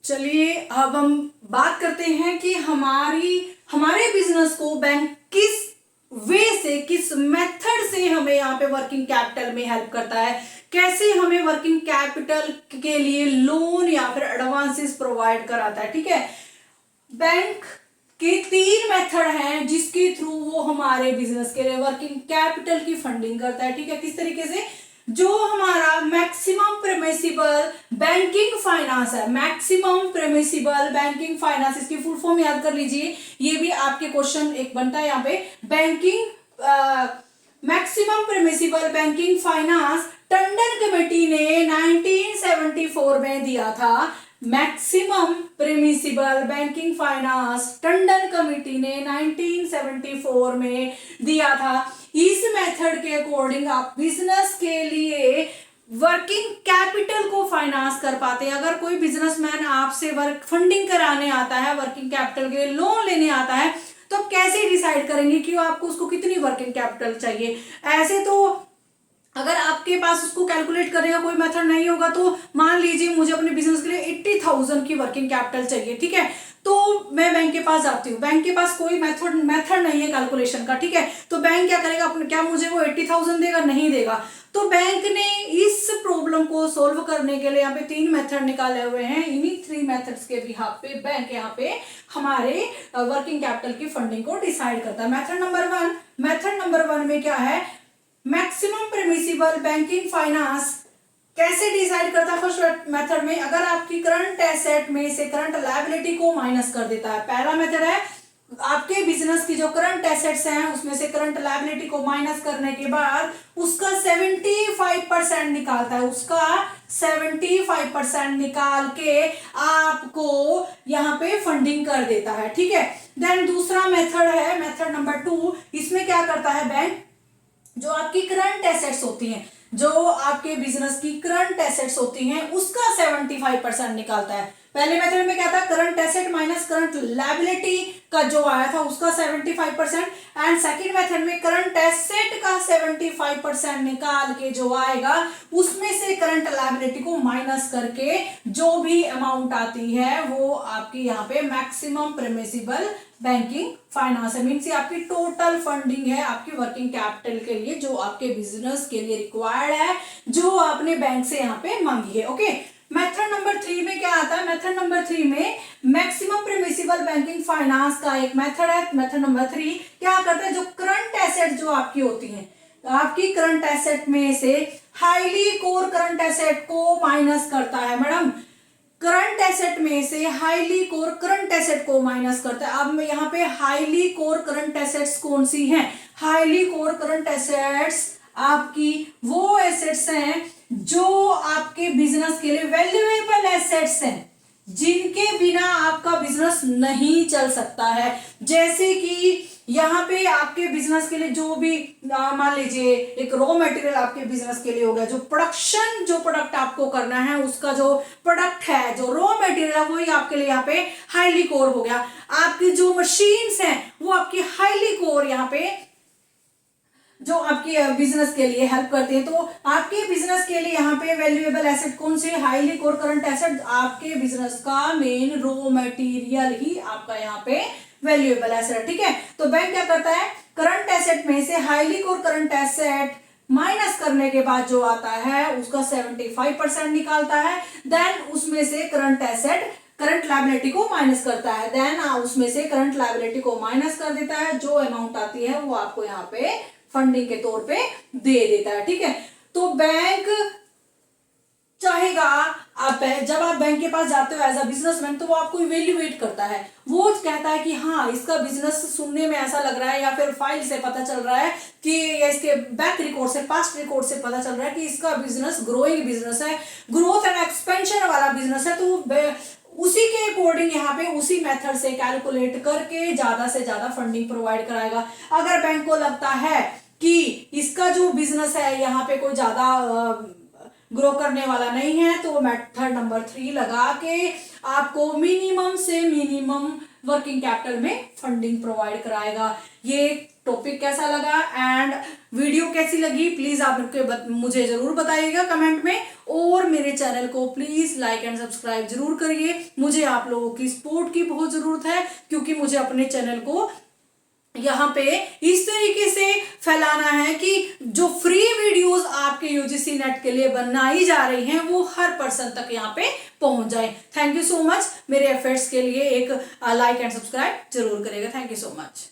चलिए अब हम बात करते हैं कि हमारे बिजनेस को बैंक किस वे से, किस मेथड से हमें यहाँ पे वर्किंग कैपिटल में हेल्प करता है, कैसे हमें वर्किंग कैपिटल के लिए लोन या फिर एडवांसेस प्रोवाइड कराता है। ठीक है, बैंक के 3 मेथड हैं जिसके थ्रू वो हमारे बिजनेस के लिए वर्किंग कैपिटल की फंडिंग करता है। ठीक है, किस तरीके से? जो हमारा मैक्सिमम परमिसिबल बैंकिंग फाइनेंस है, मैक्सिमम परमिसिबल बैंकिंग फाइनेंस, इसकी फुल फॉर्म याद कर लीजिए, ये भी आपके क्वेश्चन एक बनता है यहाँ पे। Banking maximum permissible banking finance Tandon committee ने 1974 में दिया था। Maximum permissible banking finance Tandon committee ने 1974 में दिया था। इस मेथड के अकॉर्डिंग आप बिजनेस के लिए वर्किंग कैपिटल को फाइनेंस कर पाते हैं। अगर कोई बिजनेसमैन आपसे वर्क फंडिंग कराने आता है, वर्किंग कैपिटल के लिए लोन लेने आता है, तो आप कैसे डिसाइड करेंगे कि आपको उसको कितनी वर्किंग कैपिटल चाहिए? ऐसे तो अगर आपके पास उसको कैलकुलेट करने का कोई मेथड नहीं होगा, तो मान लीजिए मुझे अपने बिजनेस के लिए 80,000 की वर्किंग कैपिटल चाहिए। ठीक है, तो मैं बैंक के पास जाती हूँ, बैंक के पास कोई मेथड नहीं है कैलकुलेशन का। ठीक है, तो बैंक क्या करेगा, क्या मुझे वो 80,000 देगा? नहीं देगा। तो बैंक ने इस प्रॉब्लम को सोल्व करने के लिए यहाँ पे 3 मेथड निकाले हुए हैं। इन्हीं 3 मेथड्स के बिहाफ पे बैंक यहाँ पे हमारे वर्किंग कैपिटल की फंडिंग को डिसाइड करता है। मेथड नंबर वन में क्या है? मैक्सिमम परमिसिबल बैंकिंग फाइनेंस कैसे डिसाइड करता है? फर्स्ट मेथड में अगर आपकी करंट एसेट में से करंट लायबिलिटी को माइनस कर देता है। पहला मेथड है आपके बिजनेस की जो करंट एसेट्स हैं उसमें से करंट लायबिलिटी को माइनस करने के बाद उसका 75% निकालता है, उसका 75% निकाल के आपको यहाँ पे फंडिंग कर देता है। ठीक है, देन दूसरा मेथड है मेथड नंबर 2। इसमें क्या करता है बैंक? जो आपकी करंट एसेट्स होती हैं, जो आपके बिजनेस की करंट एसेट्स होती हैं, उसका 75% निकालता है। पहले मेथड में क्या था? Current asset minus current liability का जो आया था उसका 75%, एंड सेकंड मेथड में करंट एसेट का 75% निकाल के जो आएगा उसमें से करंट लायबिलिटी को माइनस करके जो भी अमाउंट आती है वो आपकी यहाँ पे मैक्सिमम परमिसिबल बैंकिंग फाइनेंस है। मीन्स आपकी टोटल फंडिंग है आपकी वर्किंग कैपिटल के लिए, जो आपके बिजनेस के लिए रिक्वायर्ड है, जो आपने बैंक से यहाँ पे मांगी है। ओके, मेथड नंबर 3 में क्या आता है? मेथड नंबर 3 में मैक्सिमम परमिसिबल बैंकिंग फाइनेंस का एक मेथड है। मेथड नंबर 3 क्या करता है? जो करंट एसेट जो आपकी होती है, आपकी करंट एसेट में से हाईली कोर करंट एसेट को माइनस करता है। मैडम, करंट एसेट में से हाईली कोर करंट एसेट को माइनस करता है। अब यहाँ पे हाईली कोर करंट एसेट्स कौन सी हैं? हाईली कोर करंट एसेट्स आपकी वो एसेट्स हैं जो आपके बिजनेस के लिए वैल्यूएबल एसेट्स हैं, जिनके बिना आपका बिजनेस नहीं चल सकता है। जैसे कि यहाँ पे आपके बिजनेस के लिए जो भी मान लीजिए एक रॉ मटेरियल आपके बिजनेस के लिए हो गया, जो प्रोडक्ट आपको करना है, उसका जो प्रोडक्ट है, जो रॉ मटेरियल है, वही आपके लिए यहाँ पे हाईली कोर हो गया। आपकी जो मशीन्स हैं वो आपकी हाईली कोर यहाँ पे जो आपकी बिजनेस के लिए हेल्प करती है। तो आपके बिजनेस के लिए यहाँ पे वैल्यूएबल एसेट कौन से? Highly core current asset. आपके बिजनेस का मेन रॉ मटेरियल ही आपका यहाँ पे वैल्यूएबल एसेट। ठीक है, तो बैंक क्या करता है? करंट एसेट में से highly core current asset minus करने के बाद जो आता है उसका 75% निकालता है। देन उसमें से करंट लायबिलिटी को माइनस करता है। देन उसमें से करंट लायबिलिटी को माइनस कर देता है। जो अमाउंट आती है वो आपको यहाँ पे फंडिंग के तौर पे दे देता है। ठीक है, तो बैंक चाहेगा जब आप बैंक के पास जाते हो एज अ बिजनेसमैन, तो वो आपको इवेल्युएट करता है। वो कहता है कि हाँ, इसका बिजनेस सुनने में ऐसा लग रहा है, या फिर फाइल से पता चल रहा है कि, या इसके बैक रिकॉर्ड से, पास्ट रिकॉर्ड से पता चल रहा है कि इसका बिजनेस ग्रोइंग बिजनेस है, ग्रोथ एंड एक्सपेंशन वाला बिजनेस है। तो उसी के अकॉर्डिंग यहाँ पे उसी मेथड से कैलकुलेट करके ज्यादा से ज्यादा फंडिंग प्रोवाइड कराएगा। अगर बैंक को लगता है कि इसका जो बिजनेस है यहाँ पे कोई ज्यादा ग्रो करने वाला नहीं है, तो मेथड नंबर 3 लगा के आपको मिनिमम से मिनिमम वर्किंग कैपिटल में फंडिंग प्रोवाइड कराएगा। ये टॉपिक कैसा लगा एंड वीडियो कैसी लगी, प्लीज आप मुझे जरूर बताइएगा कमेंट में। और मेरे चैनल को प्लीज लाइक एंड सब्सक्राइब जरूर करिए। मुझे आप लोगों की सपोर्ट की बहुत जरूरत है, क्योंकि मुझे अपने चैनल को यहाँ पे इस तरीके से फैलाना है कि जो फ्री वीडियोस आपके यूजीसी नेट के लिए बनाई जा रही हैं वो हर पर्सन तक यहाँ पे पहुंच जाए। Thank you so much. मेरे एफर्ट्स के लिए एक लाइक एंड सब्सक्राइब जरूर करेगा। Thank you so much.